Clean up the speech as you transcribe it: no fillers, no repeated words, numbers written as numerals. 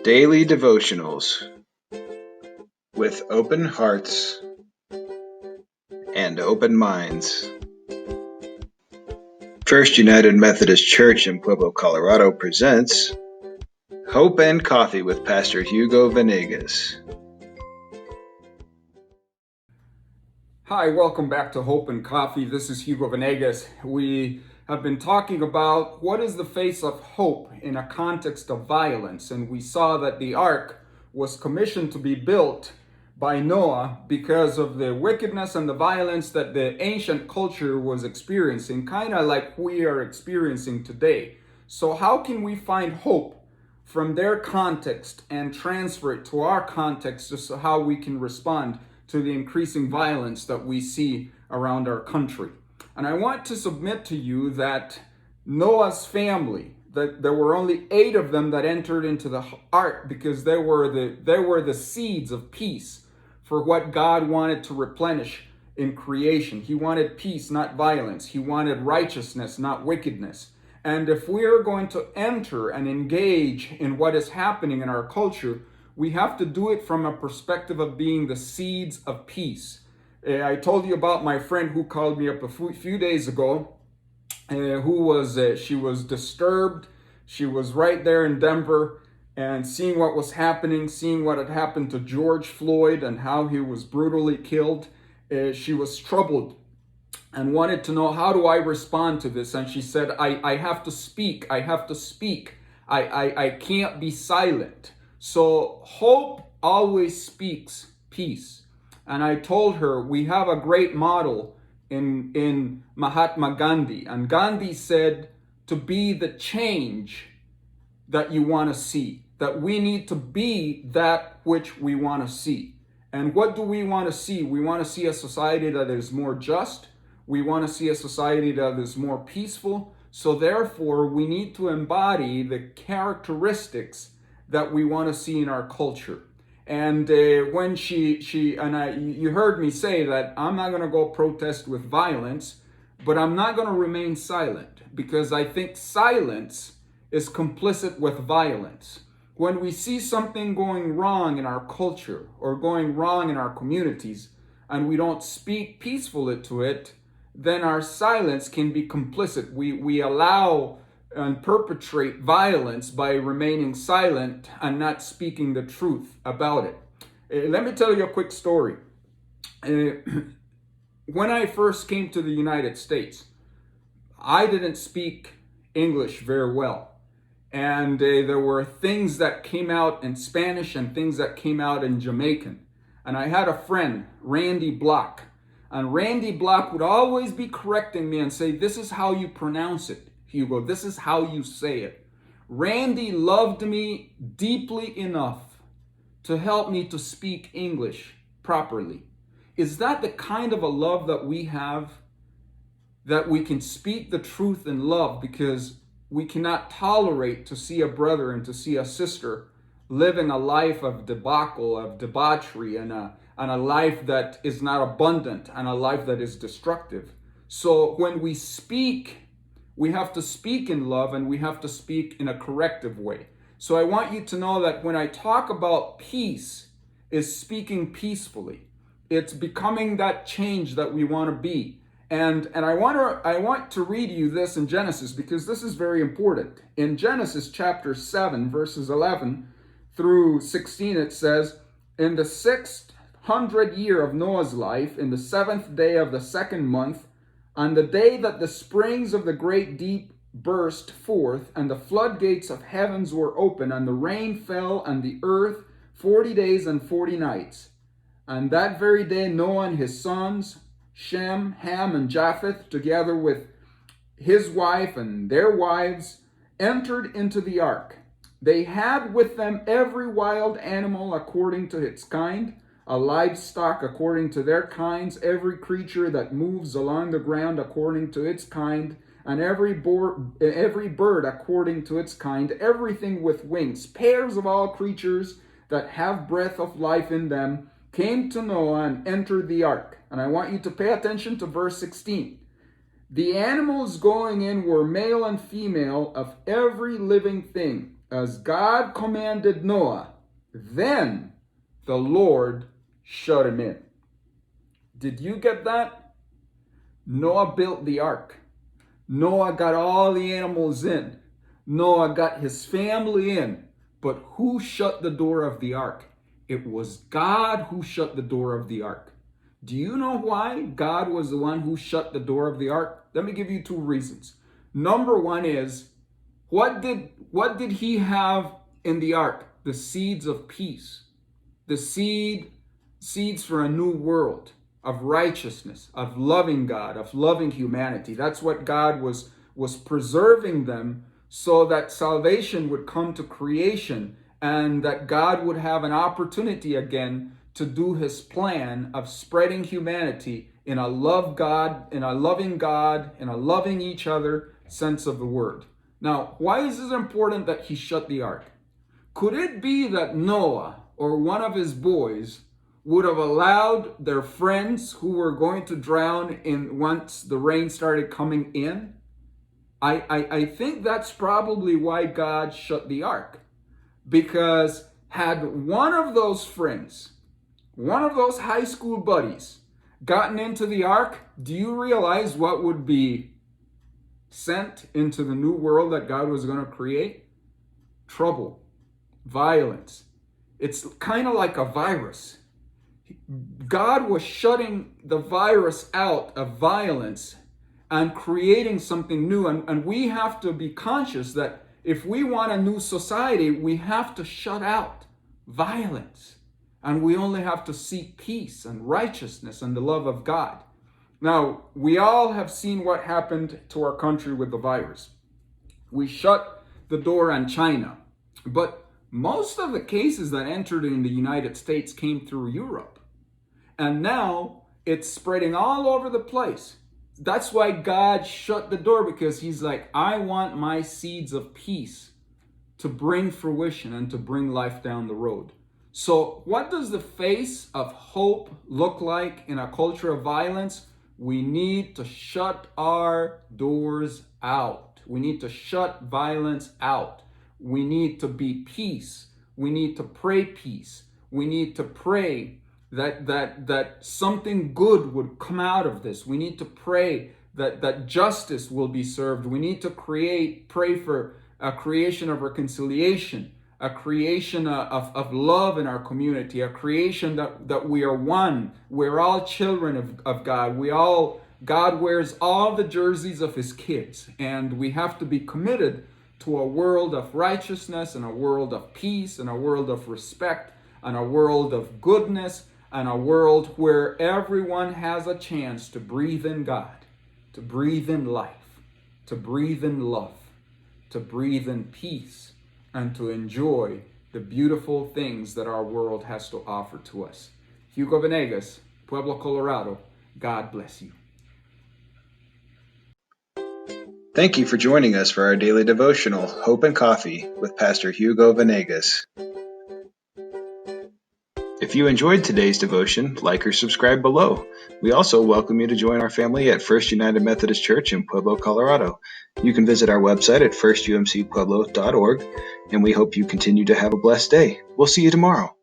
Daily devotionals with open hearts and open minds. First United Methodist Church in Pueblo, Colorado presents Hope and Coffee with Pastor Hugo Venegas. Hi, welcome back to Hope and Coffee. This is Hugo Venegas. We have been talking about what is the face of hope in a context of violence, and we saw that the ark was commissioned to be built by Noah because of the wickedness and the violence that the ancient culture was experiencing, kind of like we are experiencing today. So how can we find hope from their context and transfer it to our context, just so how we can respond to the increasing violence that we see around our country? And I want to submit to you that Noah's family, that there were only 8 of them that entered into the ark because they were the seeds of peace for what God wanted to replenish in creation. He wanted peace, not violence. He wanted righteousness, not wickedness. And if we are going to enter and engage in what is happening in our culture, we have to do it from a perspective of being the seeds of peace. I told you about my friend who called me up a few days ago, she was disturbed. She was right there in Denver and seeing what was happening, seeing what had happened to George Floyd and how he was brutally killed. She was troubled and wanted to know, how do I respond to this? And she said, I have to speak. I have to speak. I can't be silent. So hope always speaks peace. And I told her we have a great model in Mahatma Gandhi. And Gandhi said to be the change that you want to see, that we need to be that which we want to see. And what do we want to see? We want to see a society that is more just. We want to see a society that is more peaceful. So therefore, we need to embody the characteristics that we want to see in our culture. And when you heard me say that I'm not going to go protest with violence, but I'm not going to remain silent, because I think silence is complicit with violence. When we see something going wrong in our culture or going wrong in our communities, and we don't speak peacefully to it, then our silence can be complicit. We allow and perpetrate violence by remaining silent and not speaking the truth about it. Let me tell you a quick story. When I first came to the United States, I didn't speak English very well. And there were things that came out in Spanish and things that came out in Jamaican. And I had a friend, Randy Block. And Randy Block would always be correcting me and say, this is how you pronounce it, Hugo. This is how you say it. Randy loved me deeply enough to help me to speak English properly. Is that the kind of a love that we have? That we can speak the truth in love, because we cannot tolerate to see a brother and to see a sister living a life of debacle, of debauchery, and a life that is not abundant, and a life that is destructive. So when we speak, we have to speak in love, and we have to speak in a corrective way. So I want you to know that when I talk about peace, is speaking peacefully. It's becoming that change that we want to be. And I want to read you this in Genesis, because this is very important. In Genesis chapter 7, verses 11 through 16, it says, in the 600th year of Noah's life, in the 7th day of the 2nd month, on the day that the springs of the great deep burst forth, and the floodgates of heavens were open, and the rain fell on the earth 40 days and 40 nights. And that very day Noah and his sons, Shem, Ham, and Japheth, together with his wife and their wives, entered into the ark. They had with them every wild animal according to its kind, a livestock according to their kinds, every creature that moves along the ground according to its kind, and every bird according to its kind, everything with wings. Pairs of all creatures that have breath of life in them came to Noah and entered the ark. And I want you to pay attention to verse 16. The animals going in were male and female of every living thing as God commanded Noah, then the Lord shut him in. Did you get that? Noah built the ark. Noah got all the animals in. Noah got his family in. But who shut the door of the ark? It was God who shut the door of the ark. Do you know why God was the one who shut the door of the ark? Let me give you two reasons. Number one is, what did he have in the ark? The seeds of peace. The seeds for a new world of righteousness, of loving God, of loving humanity. That's what God was preserving them, so that salvation would come to creation and that God would have an opportunity again to do his plan of spreading humanity in a loving God, in a loving each other sense of the word. Now, why is it important that he shut the ark? Could it be that Noah or one of his boys would have allowed their friends who were going to drown in once the rain started coming in? I think that's probably why God shut the ark. Because had one of those friends, one of those high school buddies, gotten into the ark, do you realize what would be sent into the new world that God was going to create? Trouble, violence. It's kind of like a virus. God was shutting the virus out of violence and creating something new. And we have to be conscious that if we want a new society, we have to shut out violence. And we only have to seek peace and righteousness and the love of God. Now, we all have seen what happened to our country with the virus. We shut the door on China. But most of the cases that entered in the United States came through Europe. And now it's spreading all over the place. That's why God shut the door, because he's like, I want my seeds of peace to bring fruition and to bring life down the road. So what does the face of hope look like in a culture of violence? We need to shut our doors out. We need to shut violence out. We need to be peace. We need to pray peace. We need to pray that something good would come out of this. We need to pray that justice will be served. We need to pray for a creation of reconciliation, a creation of love in our community, a creation that we are one. We're all children of God. God wears all the jerseys of his kids, and we have to be committed to a world of righteousness and a world of peace and a world of respect and a world of goodness and a world where everyone has a chance to breathe in God, to breathe in life, to breathe in love, to breathe in peace, and to enjoy the beautiful things that our world has to offer to us. Hugo Venegas, Pueblo, Colorado. God bless you. Thank you for joining us for our daily devotional, Hope and Coffee, with Pastor Hugo Venegas. If you enjoyed today's devotion, like or subscribe below. We also welcome you to join our family at First United Methodist Church in Pueblo, Colorado. You can visit our website at firstumcpueblo.org, and we hope you continue to have a blessed day. We'll see you tomorrow.